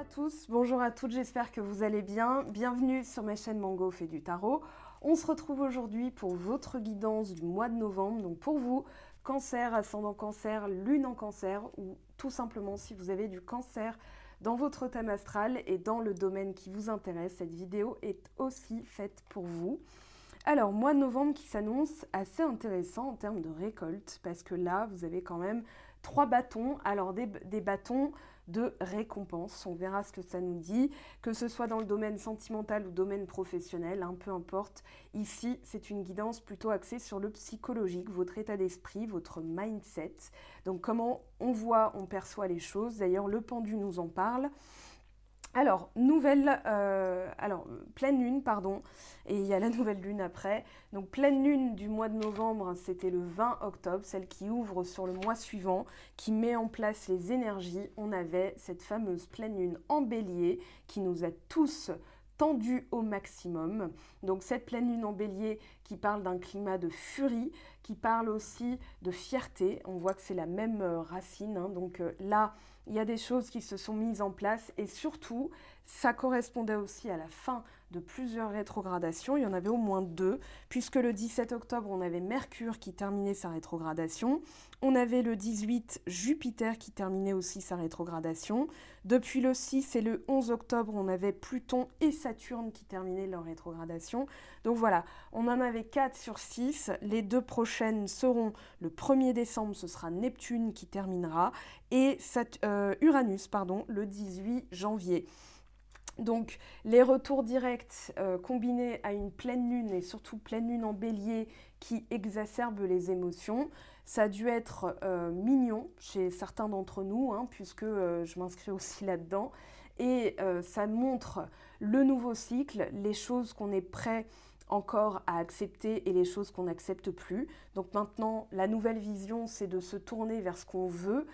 tous, bonjour à toutes, j'espère que vous allez bien. Bienvenue sur ma chaîne Mango fait du tarot. On se retrouve aujourd'hui pour votre guidance du mois de novembre. Donc pour vous, cancer, ascendant cancer, lune en cancer ou tout simplement si vous avez du cancer dans votre thème astral et dans le domaine qui vous intéresse, cette vidéo est aussi faite pour vous. Alors, mois de novembre qui s'annonce assez intéressant en termes de récolte, parce que là, vous avez quand même 3 bâtons, alors des bâtons de récompense. On verra ce que ça nous dit, que ce soit dans le domaine sentimental ou domaine professionnel, peu importe. Ici, c'est une guidance plutôt axée sur le psychologique, votre état d'esprit, votre mindset. Donc, comment on voit, on perçoit les choses. D'ailleurs, le pendu nous en parle. Alors, pleine lune, pardon, et il y a la nouvelle lune après. Donc, pleine lune du mois de novembre, c'était le 20 octobre, celle qui ouvre sur le mois suivant, qui met en place les énergies. On avait cette fameuse pleine lune en bélier qui nous a tous tendus au maximum. Donc, cette pleine lune en bélier qui parle d'un climat de furie, qui parle aussi de fierté. On voit que c'est la même racine. Donc là, il y a des choses qui se sont mises en place et surtout, ça correspondait aussi à la fin de plusieurs rétrogradations. Il y en avait au moins 2, puisque le 17 octobre, on avait Mercure qui terminait sa rétrogradation. On avait le 18, Jupiter qui terminait aussi sa rétrogradation. Depuis le 6 et le 11 octobre, on avait Pluton et Saturne qui terminaient leur rétrogradation. Donc voilà, on en avait 4 sur 6. Les 2 prochaines seront le 1er décembre, ce sera Neptune qui terminera, et Uranus, le 18 janvier. Donc les retours directs combinés à une pleine lune et surtout pleine lune en bélier qui exacerbe les émotions, ça a dû être mignon chez certains d'entre nous, puisque je m'inscris aussi là-dedans. Et ça montre le nouveau cycle, les choses qu'on est prêt encore à accepter et les choses qu'on n'accepte plus. Donc maintenant, la nouvelle vision, c'est de se tourner vers ce qu'on veut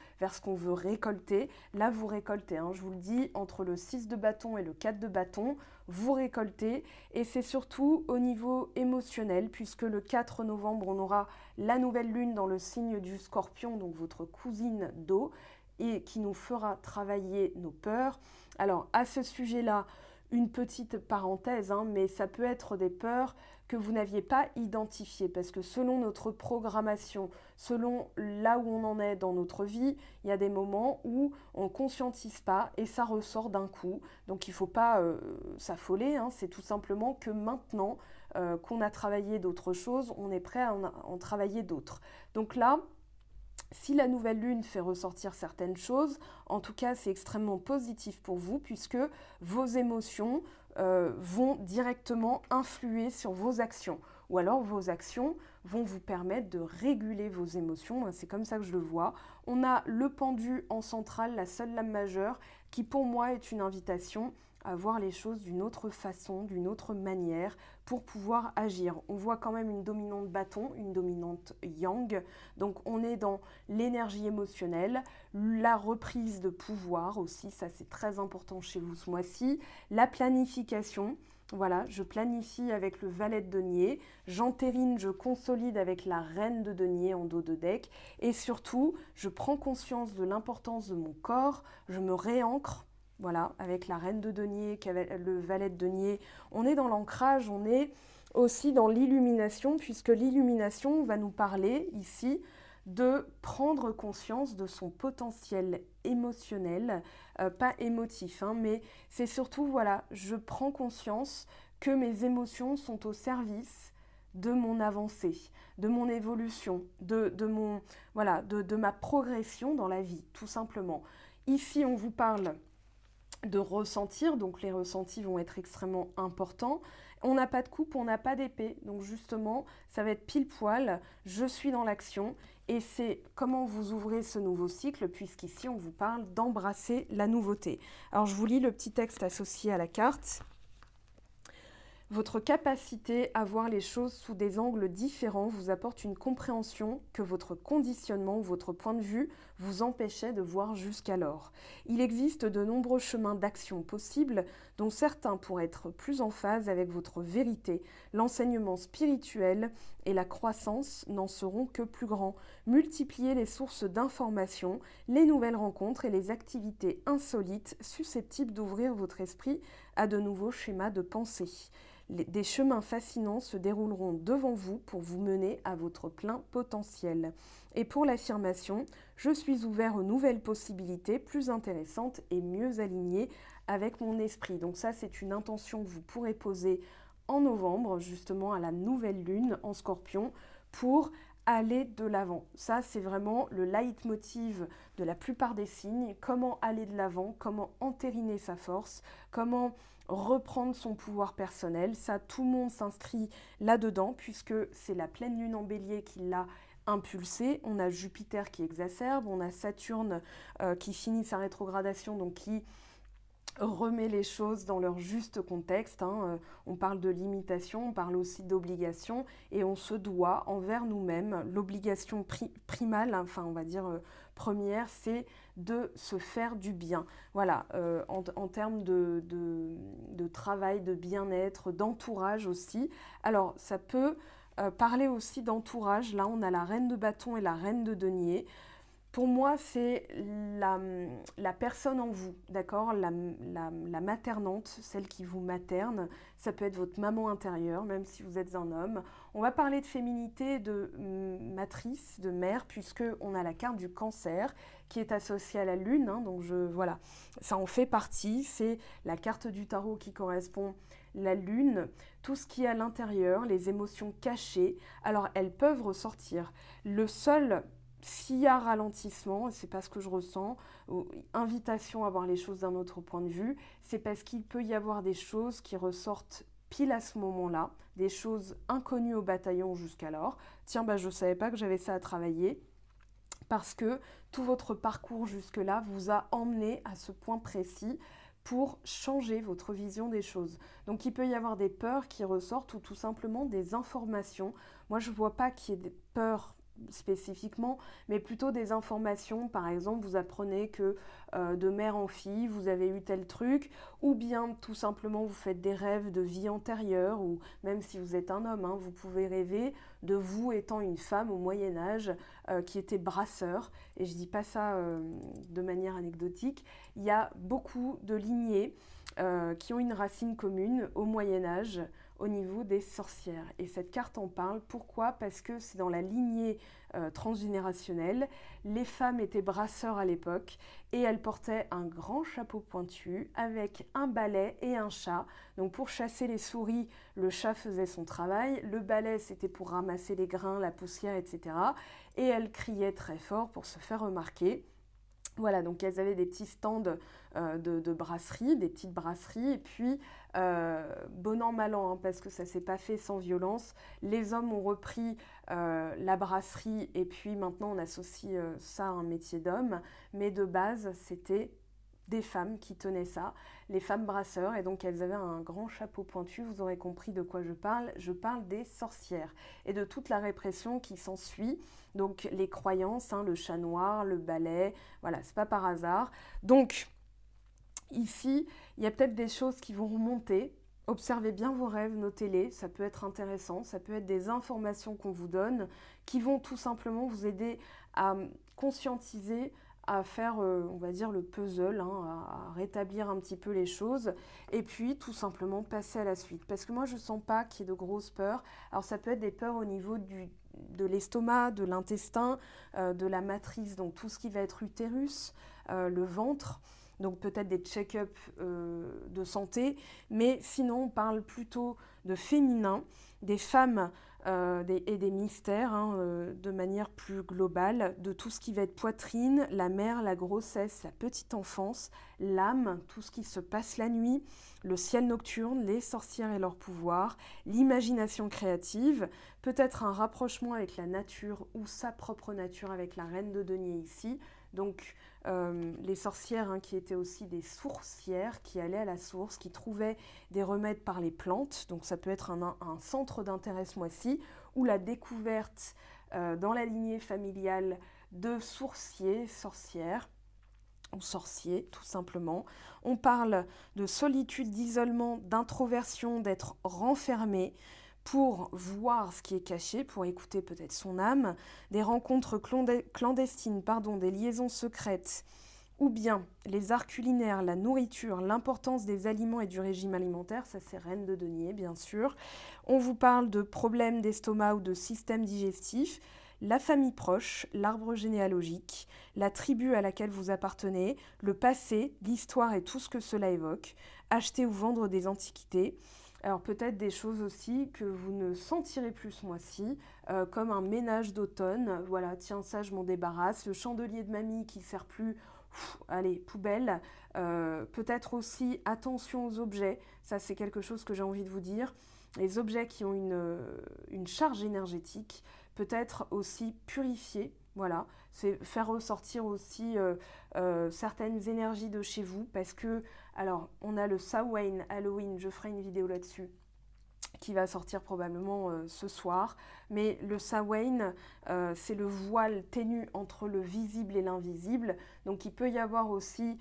récolter. Là, vous récoltez, je vous le dis, entre le 6 de bâton et le 4 de bâton, vous récoltez. Et c'est surtout au niveau émotionnel, puisque le 4 novembre, on aura la nouvelle lune dans le signe du Scorpion, donc votre cousine d'eau, et qui nous fera travailler nos peurs. Alors, à ce sujet-là, une petite parenthèse, mais ça peut être des peurs que vous n'aviez pas identifiées, parce que selon notre programmation, selon là où on en est dans notre vie, il y a des moments où on ne conscientise pas et ça ressort d'un coup. Donc il ne faut pas s'affoler, c'est tout simplement que maintenant qu'on a travaillé d'autres choses, on est prêt à en travailler d'autres. Donc là, si la nouvelle lune fait ressortir certaines choses, en tout cas c'est extrêmement positif pour vous puisque vos émotions vont directement influer sur vos actions. Ou alors vos actions vont vous permettre de réguler vos émotions, c'est comme ça que je le vois. On a le pendu en centrale, la seule lame majeure, qui pour moi est une invitation à voir les choses d'une autre façon, d'une autre manière pour pouvoir agir. On voit quand même une dominante bâton, une dominante yang, donc on est dans l'énergie émotionnelle, la reprise de pouvoir aussi, ça c'est très important chez vous ce mois-ci, la planification. Voilà, je planifie avec le valet de denier, j'entérine, je consolide avec la reine de denier en dos de deck et surtout, je prends conscience de l'importance de mon corps, je me réancre. Voilà, avec la reine de denier, le valet de denier, on est dans l'ancrage, on est aussi dans l'illumination, puisque l'illumination va nous parler ici de prendre conscience de son potentiel émotionnel, pas émotif, mais c'est surtout, voilà, je prends conscience que mes émotions sont au service de mon avancée, de mon évolution, de ma progression dans la vie, tout simplement. Ici, on vous parle de ressentir, donc les ressentis vont être extrêmement importants. On n'a pas de coupe, on n'a pas d'épée, donc justement, ça va être pile poil, je suis dans l'action, et c'est comment vous ouvrez ce nouveau cycle, puisqu'ici on vous parle d'embrasser la nouveauté. Alors je vous lis le petit texte associé à la carte. Votre capacité à voir les choses sous des angles différents vous apporte une compréhension que votre conditionnement ou votre point de vue vous empêchait de voir jusqu'alors. Il existe de nombreux chemins d'action possibles, dont certains pourraient être plus en phase avec votre vérité. L'enseignement spirituel et la croissance n'en seront que plus grands. Multipliez les sources d'informations, les nouvelles rencontres et les activités insolites susceptibles d'ouvrir votre esprit à de nouveaux schémas de pensée. Des chemins fascinants se dérouleront devant vous pour vous mener à votre plein potentiel. Et pour l'affirmation, je suis ouvert aux nouvelles possibilités plus intéressantes et mieux alignées avec mon esprit. Donc ça, c'est une intention que vous pourrez poser en novembre, justement à la nouvelle lune en Scorpion, pour aller de l'avant. Ça, c'est vraiment le leitmotiv de la plupart des signes. Comment aller de l'avant, comment entériner sa force, comment reprendre son pouvoir personnel. Ça, tout le monde s'inscrit là-dedans puisque c'est la pleine lune en bélier qui l'a impulsé. On a Jupiter qui exacerbe, on a Saturne qui finit sa rétrogradation, donc qui remet les choses dans leur juste contexte. On parle de limitation, on parle aussi d'obligation, et on se doit envers nous-mêmes. L'obligation primale, enfin on va dire première, c'est de se faire du bien. Voilà, en termes de travail, de bien-être, d'entourage aussi. Alors ça peut parler aussi d'entourage. Là on a la reine de bâton et la reine de denier. Pour moi, c'est la personne en vous, d'accord, la maternante, celle qui vous materne. Ça peut être votre maman intérieure, même si vous êtes un homme. On va parler de féminité, de matrice, de mère, puisqu'on a la carte du cancer qui est associée à la lune. Donc voilà, ça en fait partie. C'est la carte du tarot qui correspond la lune, tout ce qui est à l'intérieur, les émotions cachées. Alors, elles peuvent ressortir. Le seul... S'il y a ralentissement, c'est pas ce que je ressens, ou invitation à voir les choses d'un autre point de vue, c'est parce qu'il peut y avoir des choses qui ressortent pile à ce moment-là, des choses inconnues au bataillon jusqu'alors. Tiens, je savais pas que j'avais ça à travailler, parce que tout votre parcours jusque-là vous a emmené à ce point précis pour changer votre vision des choses. Donc il peut y avoir des peurs qui ressortent ou tout simplement des informations. Moi, je vois pas qu'il y ait des peurs spécifiquement, mais plutôt des informations. Par exemple, vous apprenez que de mère en fille, vous avez eu tel truc, ou bien tout simplement vous faites des rêves de vie antérieure, ou même si vous êtes un homme, vous pouvez rêver de vous étant une femme au Moyen-Âge qui était brasseur, et je dis pas ça de manière anecdotique. Il y a beaucoup de lignées qui ont une racine commune au Moyen-Âge, au niveau des sorcières. Et cette carte en parle. Pourquoi ? Parce que c'est dans la lignée transgénérationnelle. Les femmes étaient brasseurs à l'époque et elles portaient un grand chapeau pointu avec un balai et un chat. Donc pour chasser les souris, le chat faisait son travail. Le balai, c'était pour ramasser les grains, la poussière, etc. Et elles criaient très fort pour se faire remarquer. Voilà, donc elles avaient des petits stands de brasserie, des petites brasseries, et puis bon an, mal an, parce que ça ne s'est pas fait sans violence, les hommes ont repris la brasserie, et puis maintenant on associe ça à un métier d'homme, mais de base c'était des femmes qui tenaient ça, les femmes brasseurs, et donc elles avaient un grand chapeau pointu. Vous aurez compris de quoi je parle des sorcières, et de toute la répression qui s'ensuit. Donc les croyances, le chat noir, le balai, voilà, c'est pas par hasard. Donc ici, il y a peut-être des choses qui vont remonter. Observez bien vos rêves, notez-les, ça peut être intéressant, ça peut être des informations qu'on vous donne qui vont tout simplement vous aider à conscientiser, à faire, on va dire, le puzzle, à rétablir un petit peu les choses, et puis tout simplement passer à la suite. Parce que moi, je ne sens pas qu'il y ait de grosses peurs. Alors ça peut être des peurs au niveau de l'estomac, de l'intestin, de la matrice, donc tout ce qui va être utérus, le ventre, donc peut-être des check-up de santé, mais sinon on parle plutôt de féminin, des femmes et des mystères de manière plus globale, de tout ce qui va être poitrine, la mère, la grossesse, la petite enfance, l'âme, tout ce qui se passe la nuit, le ciel nocturne, les sorcières et leurs pouvoirs, l'imagination créative, peut-être un rapprochement avec la nature ou sa propre nature avec la reine de denier ici, Donc les sorcières qui étaient aussi des sourcières, qui allaient à la source, qui trouvaient des remèdes par les plantes. Donc ça peut être un centre d'intérêt ce mois-ci, ou la découverte dans la lignée familiale de sourciers, sorcières, ou sorciers tout simplement. On parle de solitude, d'isolement, d'introversion, d'être renfermé pour voir ce qui est caché, pour écouter peut-être son âme, des rencontres clandestines, des liaisons secrètes, ou bien les arts culinaires, la nourriture, l'importance des aliments et du régime alimentaire, ça c'est Reine de Denier bien sûr. On vous parle de problèmes d'estomac ou de système digestif, la famille proche, l'arbre généalogique, la tribu à laquelle vous appartenez, le passé, l'histoire et tout ce que cela évoque, acheter ou vendre des antiquités. Alors peut-être des choses aussi que vous ne sentirez plus ce mois-ci, comme un ménage d'automne. Voilà, tiens, ça je m'en débarrasse. Le chandelier de mamie qui ne sert plus, allez, poubelle. Peut-être aussi attention aux objets. Ça c'est quelque chose que j'ai envie de vous dire. Les objets qui ont une charge énergétique, peut-être aussi purifier. Voilà, c'est faire ressortir aussi certaines énergies de chez vous parce que, alors, on a le Samhain, Halloween, je ferai une vidéo là-dessus qui va sortir probablement ce soir, mais le Samhain, c'est le voile ténu entre le visible et l'invisible, donc il peut y avoir aussi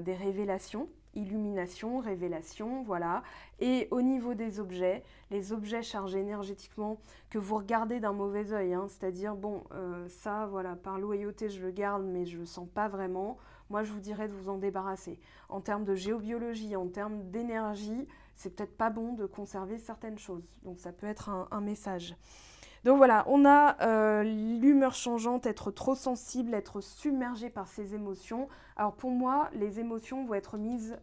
des révélations, illumination, révélation, voilà. Et au niveau des objets, les objets chargés énergétiquement que vous regardez d'un mauvais œil, c'est-à-dire, bon, ça, voilà, par loyauté, je le garde, mais je ne le sens pas vraiment, moi, je vous dirais de vous en débarrasser. En termes de géobiologie, en termes d'énergie, c'est peut-être pas bon de conserver certaines choses. Donc, ça peut être un message. Donc voilà, on a l'humeur changeante, être trop sensible, être submergé par ses émotions. Alors pour moi, les émotions vont être mises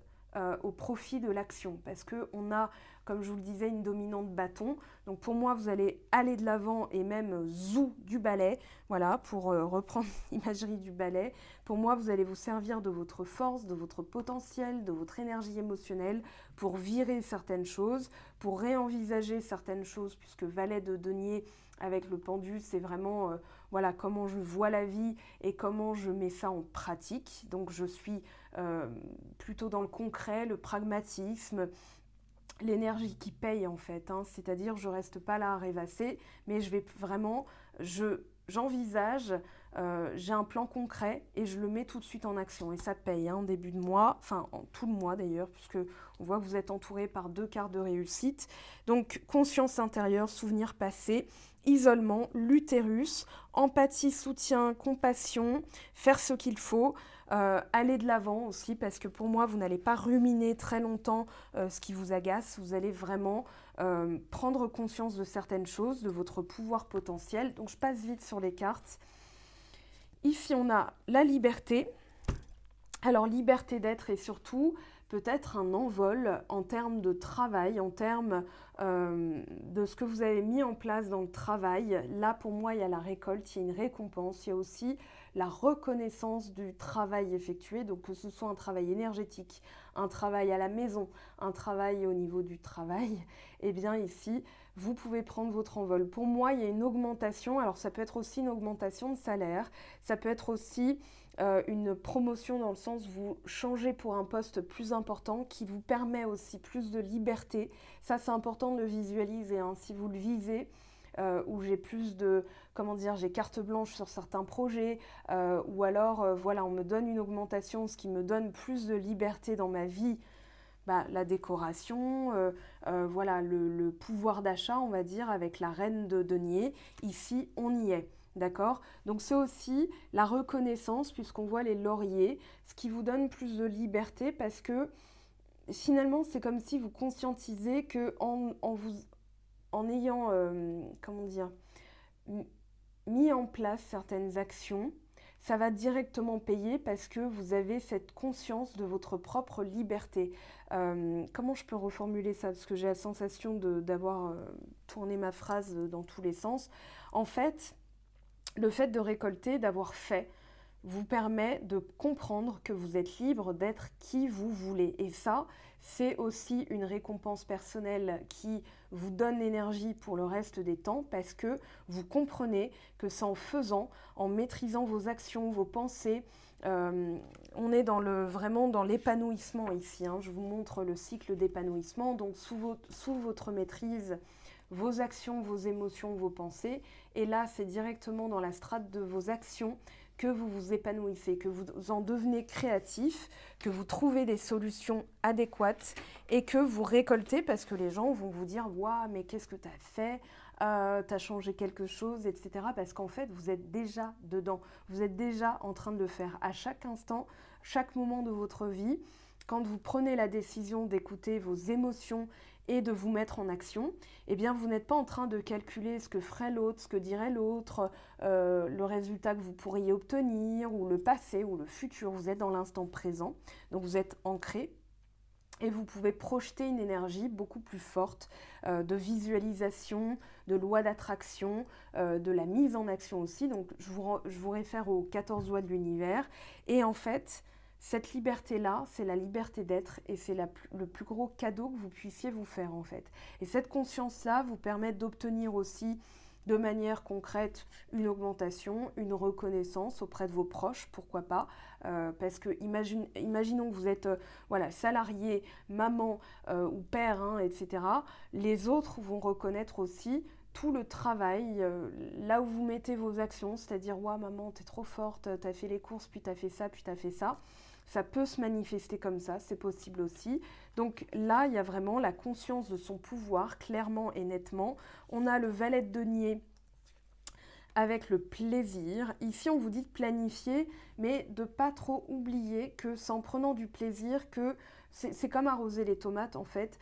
au profit de l'action parce qu'on a, comme je vous le disais, une dominante bâton. Donc pour moi, vous allez aller de l'avant et même zou du balai. Voilà, pour reprendre l'imagerie du balai. Pour moi, vous allez vous servir de votre force, de votre potentiel, de votre énergie émotionnelle pour virer certaines choses, pour réenvisager certaines choses, puisque valet de denier avec le pendu, c'est vraiment voilà, comment je vois la vie et comment je mets ça en pratique. Donc je suis plutôt dans le concret, le pragmatisme, l'énergie qui paye en fait. C'est-à-dire je ne reste pas là à rêvasser, mais je vais vraiment, j'envisage, j'ai un plan concret et je le mets tout de suite en action. Et ça paye en début de mois, enfin en tout le mois d'ailleurs, puisque on voit que vous êtes entouré par 2 quarts de réussite. Donc conscience intérieure, souvenir passé, isolement, l'utérus, empathie, soutien, compassion, faire ce qu'il faut, aller de l'avant aussi, parce que pour moi, vous n'allez pas ruminer très longtemps ce qui vous agace, vous allez vraiment prendre conscience de certaines choses, de votre pouvoir potentiel. Donc je passe vite sur les cartes. Ici, on a la liberté. Alors, liberté d'être et surtout, peut-être un envol en termes de travail, en termes de ce que vous avez mis en place dans le travail. Là, pour moi, il y a la récolte, il y a une récompense, il y a aussi la reconnaissance du travail effectué, donc que ce soit un travail énergétique, un travail à la maison, un travail au niveau du travail, et bien ici, vous pouvez prendre votre envol. Pour moi, il y a une augmentation, alors ça peut être aussi une augmentation de salaire, ça peut être aussi une promotion dans le sens où vous changez pour un poste plus important qui vous permet aussi plus de liberté. Ça, c'est important de le visualiser. Si vous le visez, où j'ai plus de, j'ai carte blanche sur certains projets, ou alors, voilà, on me donne une augmentation, ce qui me donne plus de liberté dans ma vie. La décoration, voilà, le pouvoir d'achat, on va dire, avec la reine de denier. Ici, on y est. D'accord? Donc c'est aussi la reconnaissance, puisqu'on voit les lauriers, ce qui vous donne plus de liberté parce que finalement, c'est comme si vous conscientisez qu'en ayant, mis en place certaines actions, ça va directement payer parce que vous avez cette conscience de votre propre liberté. Comment je peux reformuler ça? Parce que j'ai la sensation d'avoir tourné ma phrase dans tous les sens. En fait, le fait de récolter, d'avoir fait, vous permet de comprendre que vous êtes libre d'être qui vous voulez. Et ça, c'est aussi une récompense personnelle qui vous donne l'énergie pour le reste des temps parce que vous comprenez que c'est en faisant, en maîtrisant vos actions, vos pensées, On est vraiment dans l'épanouissement ici, hein. Je vous montre le cycle d'épanouissement. Donc sous votre maîtrise, vos actions, vos émotions, vos pensées. Et là, c'est directement dans la strate de vos actions que vous vous épanouissez, que vous en devenez créatif, que vous trouvez des solutions adéquates et que vous récoltez, parce que les gens vont vous dire « Waouh, mais qu'est-ce que tu as fait ? Tu as changé quelque chose, etc. » Parce qu'en fait, vous êtes déjà dedans. Vous êtes déjà en train de le faire à chaque instant, chaque moment de votre vie. Quand vous prenez la décision d'écouter vos émotions et de vous mettre en action, eh bien, vous n'êtes pas en train de calculer ce que ferait l'autre, ce que dirait l'autre, le résultat que vous pourriez obtenir, ou le passé, ou le futur. Vous êtes dans l'instant présent, donc vous êtes ancré. Et vous pouvez projeter une énergie beaucoup plus forte de visualisation, de loi d'attraction, de la mise en action aussi. Donc je vous réfère aux 14 lois de l'univers. Et en fait, cette liberté-là, c'est la liberté d'être et c'est le plus gros cadeau que vous puissiez vous faire en fait. Et cette conscience-là vous permet d'obtenir aussi de manière concrète une augmentation, une reconnaissance auprès de vos proches, pourquoi pas, parce que imaginons que vous êtes salarié, maman ou père, hein, etc. Les autres vont reconnaître aussi tout le travail, là où vous mettez vos actions, c'est-à-dire « Ouah, maman, t'es trop forte, t'as fait les courses, puis t'as fait ça, puis t'as fait ça ». Ça peut se manifester comme ça, c'est possible aussi. Donc là, il y a vraiment la conscience de son pouvoir, clairement et nettement. On a le valet de denier avec le plaisir. Ici, on vous dit de planifier, mais de ne pas trop oublier que c'est en prenant du plaisir que c'est comme arroser les tomates en fait.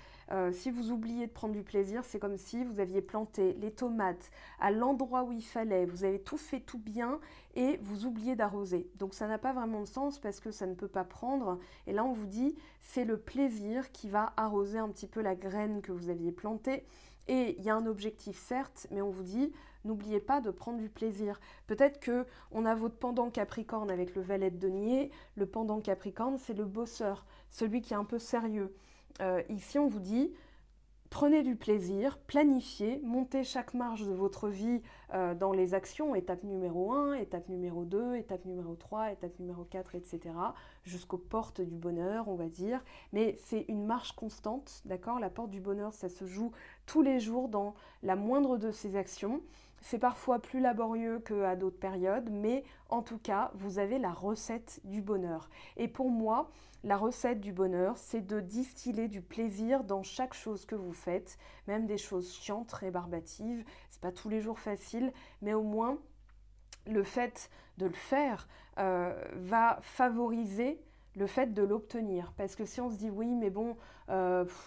Si vous oubliez de prendre du plaisir, c'est comme si vous aviez planté les tomates à l'endroit où il fallait, vous avez tout fait tout bien et vous oubliez d'arroser. Donc ça n'a pas vraiment de sens parce que ça ne peut pas prendre. Et là on vous dit, c'est le plaisir qui va arroser un petit peu la graine que vous aviez plantée. Et il y a un objectif certes, mais on vous dit, n'oubliez pas de prendre du plaisir. Peut-être qu'on a votre pendant Capricorne avec le valet de denier. Le pendant Capricorne, c'est le bosseur, celui qui est un peu sérieux. Ici, on vous dit, prenez du plaisir, planifiez, montez chaque marche de votre vie dans les actions, étape numéro 1, étape numéro 2, étape numéro 3, étape numéro 4, etc., jusqu'aux portes du bonheur, on va dire. Mais c'est une marche constante, d'accord ? La porte du bonheur, ça se joue tous les jours dans la moindre de ces actions. C'est parfois plus laborieux qu'à d'autres périodes, mais en tout cas, vous avez la recette du bonheur. Et pour moi, la recette du bonheur, c'est de distiller du plaisir dans chaque chose que vous faites, même des choses chiantes, rébarbatives. C'est pas tous les jours facile, mais au moins, le fait de le faire va favoriser le fait de l'obtenir. Parce que si on se dit oui, mais bon,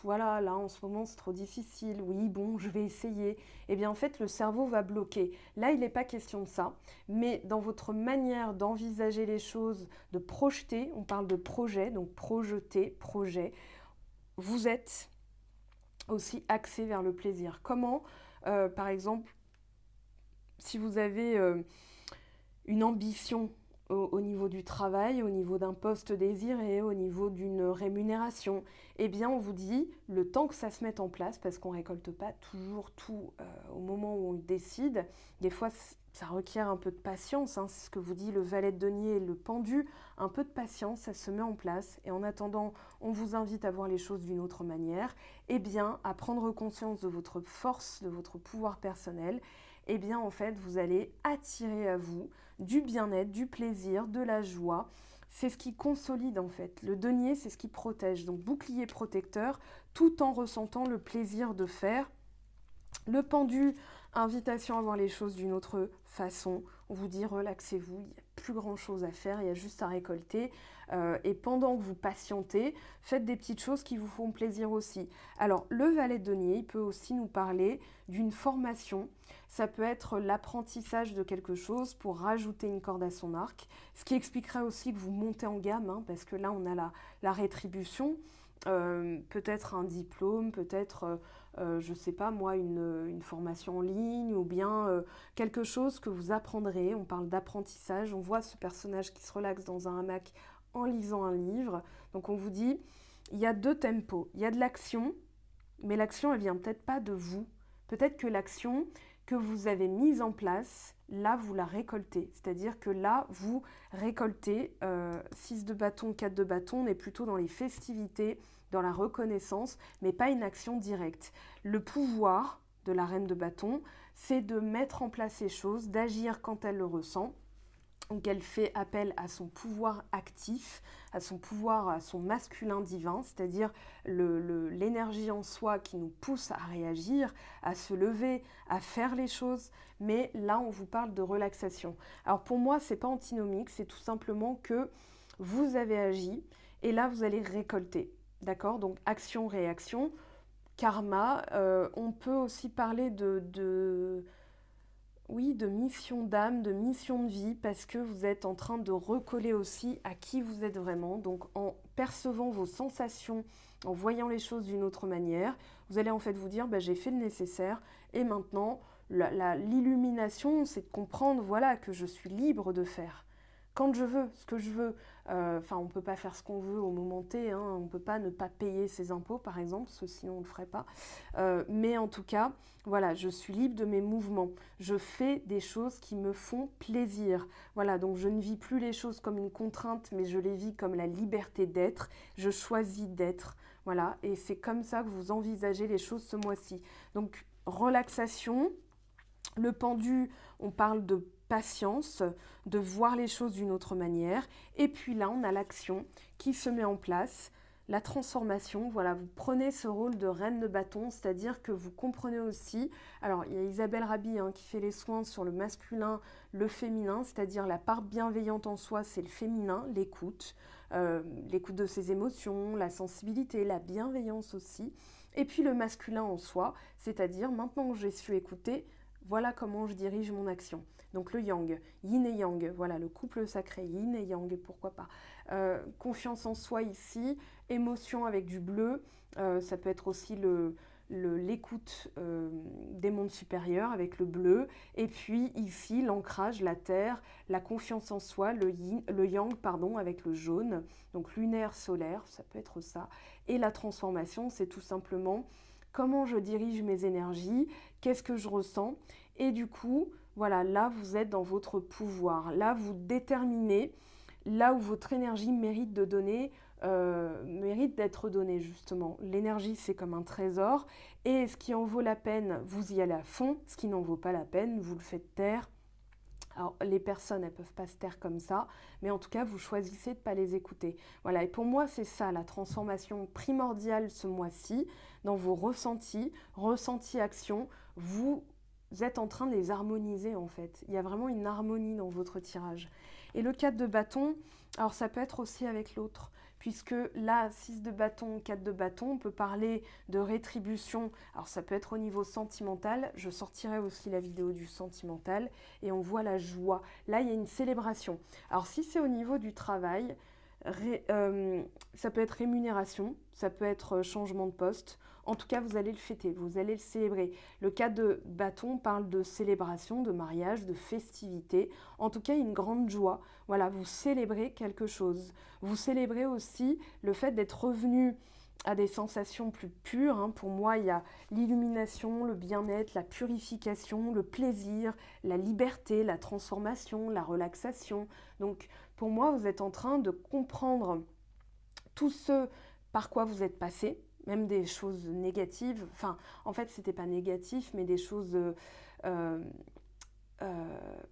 voilà, là en ce moment c'est trop difficile, oui, bon, je vais essayer, eh bien en fait le cerveau va bloquer. Là, il n'est pas question de ça, mais dans votre manière d'envisager les choses, de projeter, on parle de projet, donc projeter, projet, vous êtes aussi axé vers le plaisir. Comment, par exemple, si vous avez une ambition au niveau du travail, au niveau d'un poste désiré, au niveau d'une rémunération, eh bien on vous dit, le temps que ça se mette en place, parce qu'on ne récolte pas toujours tout au moment où on le décide, des fois ça requiert un peu de patience, hein, c'est ce que vous dit le valet de denier et le pendu, un peu de patience, ça se met en place, et en attendant, on vous invite à voir les choses d'une autre manière, eh bien à prendre conscience de votre force, de votre pouvoir personnel, eh bien en fait vous allez attirer à vous du bien-être, du plaisir, de la joie. C'est ce qui consolide en fait. Le denier, c'est ce qui protège. Donc bouclier protecteur, tout en ressentant le plaisir de faire. Le pendu, invitation à voir les choses d'une autre façon. On vous dit relaxez-vous, il n'y a plus grand chose à faire, il y a juste à récolter. Et pendant que vous patientez, faites des petites choses qui vous font plaisir aussi. Alors le valet de denier, il peut aussi nous parler d'une formation. Ça peut être l'apprentissage de quelque chose pour rajouter une corde à son arc. Ce qui expliquerait aussi que vous montez en gamme, hein, parce que là on a la rétribution. Peut-être un diplôme, peut-être, je ne sais pas moi, une formation en ligne ou bien quelque chose que vous apprendrez. On parle d'apprentissage, on voit ce personnage qui se relaxe dans un hamac en lisant un livre. Donc on vous dit, il y a deux tempos. Il y a de l'action, mais l'action elle vient peut-être pas de vous. Peut-être que l'action que vous avez mise en place, là, vous la récoltez. C'est-à-dire que là, vous récoltez 6 de bâton, 4 de bâton, on est plutôt dans les festivités, dans la reconnaissance, mais pas une action directe. Le pouvoir de la reine de bâton, c'est de mettre en place ces choses, d'agir quand elle le ressent. Donc elle fait appel à son pouvoir actif, à son pouvoir, à son masculin divin, c'est-à-dire l'énergie en soi qui nous pousse à réagir, à se lever, à faire les choses. Mais là, on vous parle de relaxation. Alors pour moi, c'est pas antinomique, c'est tout simplement que vous avez agi et là, vous allez récolter. D'accord? Donc action, réaction, karma. On peut aussi parler oui, de mission d'âme, de mission de vie, parce que vous êtes en train de recoller aussi à qui vous êtes vraiment. Donc en percevant vos sensations, en voyant les choses d'une autre manière, vous allez en fait vous dire, bah, j'ai fait le nécessaire et maintenant, l'illumination, c'est de comprendre, voilà, que je suis libre de faire. Quand je veux, ce que je veux. Enfin, on ne peut pas faire ce qu'on veut au moment T, hein, on ne peut pas ne pas payer ses impôts, par exemple, parce que sinon on ne le ferait pas. Mais en tout cas, voilà, je suis libre de mes mouvements. Je fais des choses qui me font plaisir. Voilà, donc je ne vis plus les choses comme une contrainte, mais je les vis comme la liberté d'être. Je choisis d'être. Voilà, et c'est comme ça que vous envisagez les choses ce mois-ci. Donc, relaxation. Le pendu, on parle de patience, de voir les choses d'une autre manière. Et puis là, on a l'action qui se met en place, la transformation. Voilà, vous prenez ce rôle de reine de bâton, c'est-à-dire que vous comprenez aussi. Alors, il y a Isabelle Rabi qui fait les soins sur le masculin, le féminin, c'est-à-dire la part bienveillante en soi, c'est le féminin, l'écoute, l'écoute de ses émotions, la sensibilité, la bienveillance aussi. Et puis le masculin en soi, c'est-à-dire maintenant que j'ai su écouter, voilà comment je dirige mon action. Donc le yang, yin et yang, voilà le couple sacré, yin et yang, pourquoi pas. Confiance en soi ici, émotion avec du bleu, ça peut être aussi l'écoute des mondes supérieurs avec le bleu, et puis ici l'ancrage, la terre, la confiance en soi, le yang pardon, avec le jaune, donc lunaire, solaire, ça peut être ça, et la transformation, c'est tout simplement comment je dirige mes énergies, qu'est-ce que je ressens, et du coup, voilà, là vous êtes dans votre pouvoir, là vous déterminez, là où votre énergie mérite de donner, mérite d'être donnée justement. L'énergie c'est comme un trésor, et ce qui en vaut la peine, vous y allez à fond, ce qui n'en vaut pas la peine, vous le faites taire. Alors, les personnes, elles ne peuvent pas se taire comme ça, mais en tout cas, vous choisissez de ne pas les écouter. Voilà, et pour moi, c'est ça, la transformation primordiale ce mois-ci, dans vos ressentis, actions, vous êtes en train de les harmoniser en fait. Il y a vraiment une harmonie dans votre tirage. Et le 4 de bâton, alors ça peut être aussi avec l'autre, puisque là, 6 de bâton, 4 de bâton, on peut parler de rétribution. Alors ça peut être au niveau sentimental, je sortirai aussi la vidéo du sentimental, et on voit la joie. Là, il y a une célébration. Alors si c'est au niveau du travail, ça peut être rémunération, ça peut être changement de poste. En tout cas, vous allez le fêter, vous allez le célébrer. Le 4 de bâton parle de célébration, de mariage, de festivité. En tout cas, une grande joie. Voilà, vous célébrez quelque chose. Vous célébrez aussi le fait d'être revenu à des sensations plus pures. Hein. Pour moi, il y a l'illumination, le bien-être, la purification, le plaisir, la liberté, la transformation, la relaxation. Donc, pour moi, vous êtes en train de comprendre tout ce par quoi vous êtes passé, même des choses négatives. Enfin, en fait, c'était pas négatif, mais des choses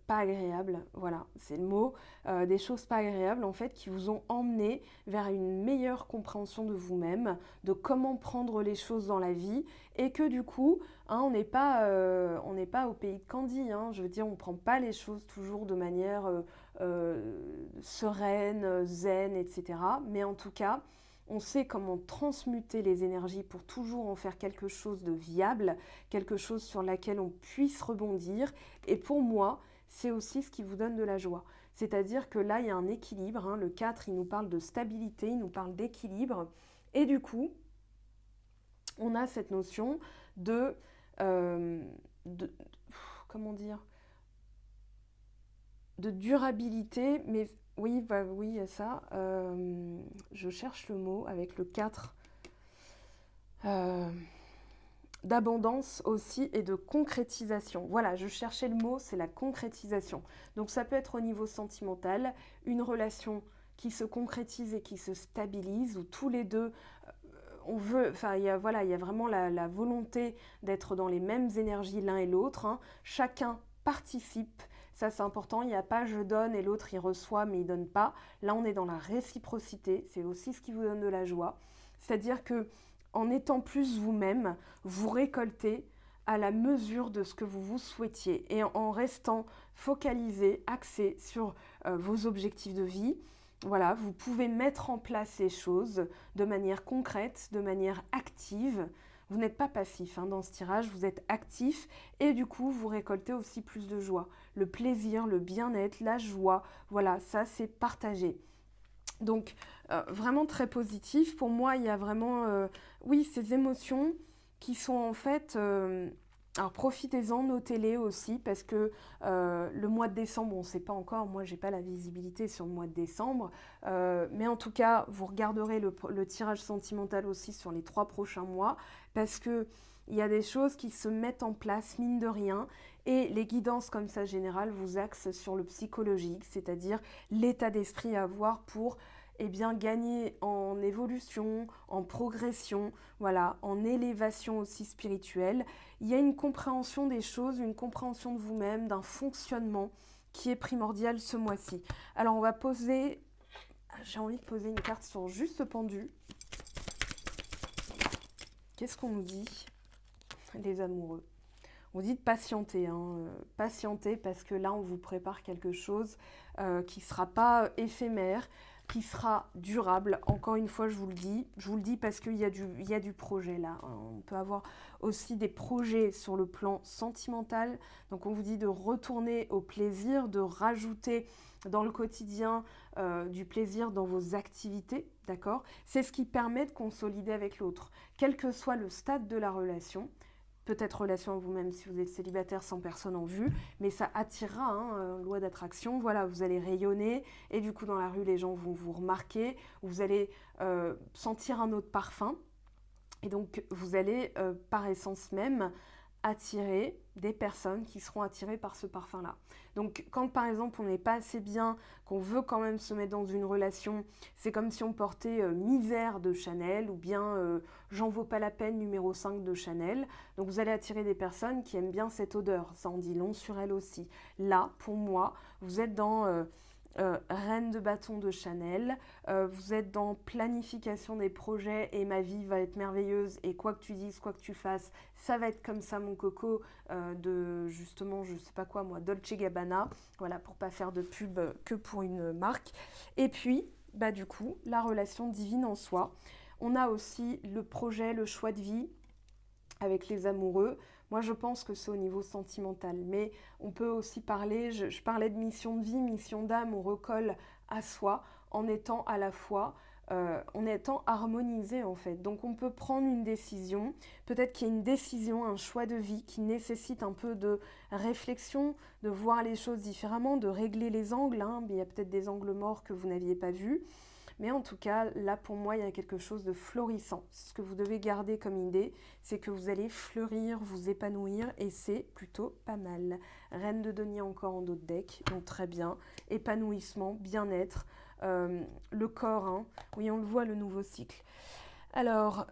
pas agréables, voilà, c'est le mot, des choses pas agréables en fait qui vous ont emmené vers une meilleure compréhension de vous-même, de comment prendre les choses dans la vie, et que du coup, hein, on n'est pas au pays de Candy, hein, je veux dire, on prend pas les choses toujours de manière sereine, zen, etc. Mais en tout cas, on sait comment transmuter les énergies pour toujours en faire quelque chose de viable, quelque chose sur laquelle on puisse rebondir. Et pour moi, c'est aussi ce qui vous donne de la joie. C'est-à-dire que là, il y a un équilibre. Hein. Le 4, il nous parle de stabilité, il nous parle d'équilibre. Et du coup, on a cette notion comment dire, de durabilité, mais oui, bah oui, ça. Je cherche le mot avec le 4. d'abondance aussi et de concrétisation. Voilà, je cherchais le mot, c'est la concrétisation. Donc ça peut être au niveau sentimental, une relation qui se concrétise et qui se stabilise, où tous les deux, on veut, enfin, il y a vraiment la volonté d'être dans les mêmes énergies l'un et l'autre, hein. Chacun participe, ça c'est important, il n'y a pas je donne et l'autre il reçoit mais il donne pas. Là on est dans la réciprocité, c'est aussi ce qui vous donne de la joie. C'est-à-dire que en étant plus vous-même, vous récoltez à la mesure de ce que vous vous souhaitiez et en restant focalisé, axé sur vos objectifs de vie. Voilà, vous pouvez mettre en place les choses de manière concrète, de manière active. Vous n'êtes pas passif dans ce tirage, vous êtes actif et du coup, vous récoltez aussi plus de joie. Le plaisir, le bien-être, la joie, voilà, ça c'est partagé. Donc, vraiment très positif. Pour moi, il y a vraiment, oui, ces émotions qui sont en fait... alors profitez-en, notez-les aussi parce que le mois de décembre, on ne sait pas encore, moi j'ai pas la visibilité sur le mois de décembre, mais en tout cas vous regarderez le tirage sentimental aussi sur les 3 prochains mois parce que il y a des choses qui se mettent en place mine de rien et les guidances comme ça générales vous axent sur le psychologique, c'est-à-dire l'état d'esprit à avoir pour gagner en évolution, en progression, voilà, en élévation aussi spirituelle. Il y a une compréhension des choses, une compréhension de vous-même, d'un fonctionnement qui est primordial ce mois-ci. Alors on va poser, j'ai envie de poser une carte sur juste pendu. Qu'est-ce qu'on nous dit, les amoureux? On dit de patienter, patienter parce que là on vous prépare quelque chose qui ne sera pas éphémère, qui sera durable. Encore une fois, je vous le dis parce qu'il y a du projet là. On peut avoir aussi des projets sur le plan sentimental. Donc on vous dit de retourner au plaisir, de rajouter dans le quotidien du plaisir dans vos activités, d'accord? C'est ce qui permet de consolider avec l'autre, quel que soit le stade de la relation. Peut-être relation à vous-même si vous êtes célibataire sans personne en vue, mais ça attirera, loi d'attraction. Voilà, vous allez rayonner et du coup dans la rue les gens vont vous remarquer, vous allez sentir un autre parfum et donc vous allez par essence même attirer des personnes qui seront attirées par ce parfum-là. Donc quand par exemple on n'est pas assez bien, qu'on veut quand même se mettre dans une relation, c'est comme si on portait Misère de Chanel ou bien J'en vaux pas la peine numéro 5 de Chanel. Donc vous allez attirer des personnes qui aiment bien cette odeur, ça en dit long sur elles aussi. Là, pour moi, vous êtes dans... Reine de bâton de Chanel, vous êtes dans planification des projets et ma vie va être merveilleuse et quoi que tu dises, quoi que tu fasses, ça va être comme ça mon coco, de justement je sais pas quoi moi, Dolce Gabbana, voilà pour pas faire de pub que pour une marque. Et puis du coup la relation divine en soi, on a aussi le projet, le choix de vie avec les amoureux. Moi, je pense que c'est au niveau sentimental, mais on peut aussi parler, je parlais de mission de vie, mission d'âme, on recolle à soi en étant à la fois, en étant harmonisé en fait. Donc on peut prendre une décision, peut-être qu'il y a une décision, un choix de vie qui nécessite un peu de réflexion, de voir les choses différemment, de régler les angles, il y a peut-être des angles morts que vous n'aviez pas vus. Mais en tout cas, là pour moi, il y a quelque chose de florissant. Ce que vous devez garder comme idée, c'est que vous allez fleurir, vous épanouir et c'est plutôt pas mal. Reine de denier encore en dos de deck, donc très bien. Épanouissement, bien-être, le corps, oui on le voit le nouveau cycle. Alors,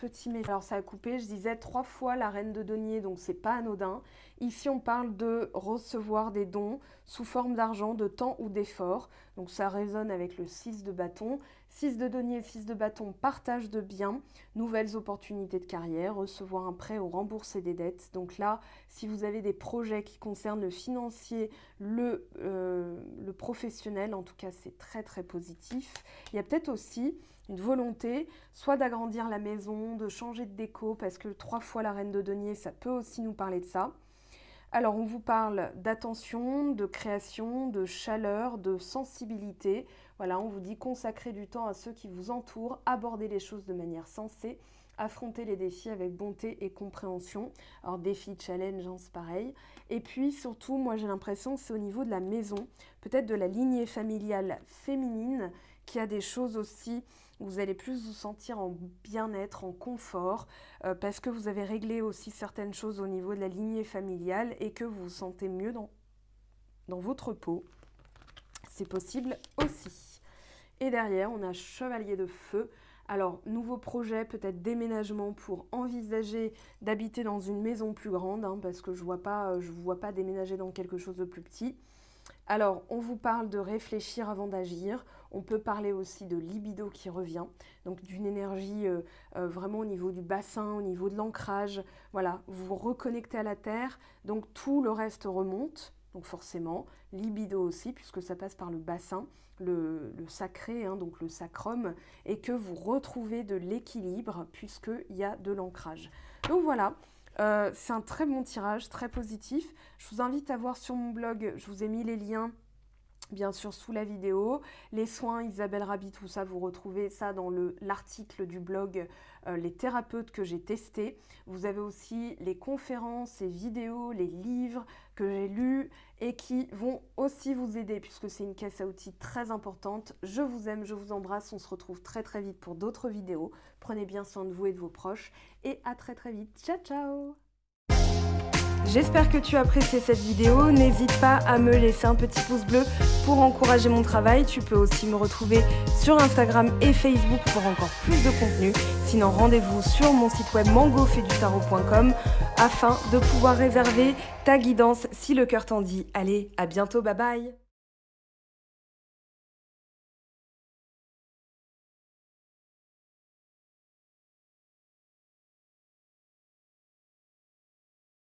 petit message. Alors ça a coupé, je disais 3 fois la reine de denier, donc c'est pas anodin. Ici on parle de recevoir des dons sous forme d'argent, de temps ou d'effort. Donc ça résonne avec le 6 de bâton. 6 de denier, 6 de bâton, partage de biens, nouvelles opportunités de carrière, recevoir un prêt ou rembourser des dettes. Donc là, si vous avez des projets qui concernent le financier, le professionnel, en tout cas c'est très très positif. Il y a peut-être aussi une volonté, soit d'agrandir la maison, de changer de déco, parce que 3 fois la reine de denier, ça peut aussi nous parler de ça. Alors on vous parle d'attention, de création, de chaleur, de sensibilité. Voilà, on vous dit consacrer du temps à ceux qui vous entourent, aborder les choses de manière sensée, affronter les défis avec bonté et compréhension. Alors défi, challenge, c'est pareil. Et puis surtout, moi j'ai l'impression que c'est au niveau de la maison, peut-être de la lignée familiale féminine, qui a des choses aussi Vous allez plus vous sentir en bien-être, en confort, parce que vous avez réglé aussi certaines choses au niveau de la lignée familiale et que vous vous sentez mieux dans votre peau. C'est possible aussi. Et derrière, on a Chevalier de Feu. Alors, nouveau projet, peut-être déménagement pour envisager d'habiter dans une maison plus grande, hein, parce que je vous vois pas déménager dans quelque chose de plus petit. Alors, on vous parle de réfléchir avant d'agir. On peut parler aussi de libido qui revient, donc d'une énergie vraiment au niveau du bassin, au niveau de l'ancrage. Voilà, vous vous reconnectez à la terre, donc tout le reste remonte. Donc forcément, libido aussi, puisque ça passe par le bassin, le sacré, hein, donc le sacrum, et que vous retrouvez de l'équilibre, puisqu'il y a de l'ancrage. Donc voilà. C'est un très bon tirage, très positif. Je vous invite à voir sur mon blog, je vous ai mis les liens bien sûr sous la vidéo. Les soins Isabelle Rabi, tout ça, vous retrouvez ça dans l'article du blog les thérapeutes que j'ai testés. Vous avez aussi les conférences, les vidéos, les livres que j'ai lus et qui vont aussi vous aider puisque c'est une caisse à outils très importante. Je vous aime, je vous embrasse. On se retrouve très très vite pour d'autres vidéos. Prenez bien soin de vous et de vos proches et à très très vite. Ciao ciao! J'espère que tu as apprécié cette vidéo. N'hésite pas à me laisser un petit pouce bleu pour encourager mon travail. Tu peux aussi me retrouver sur Instagram et Facebook pour encore plus de contenu. Sinon, rendez-vous sur mon site web mangofaidutarot.com afin de pouvoir réserver ta guidance si le cœur t'en dit. Allez, à bientôt, bye bye!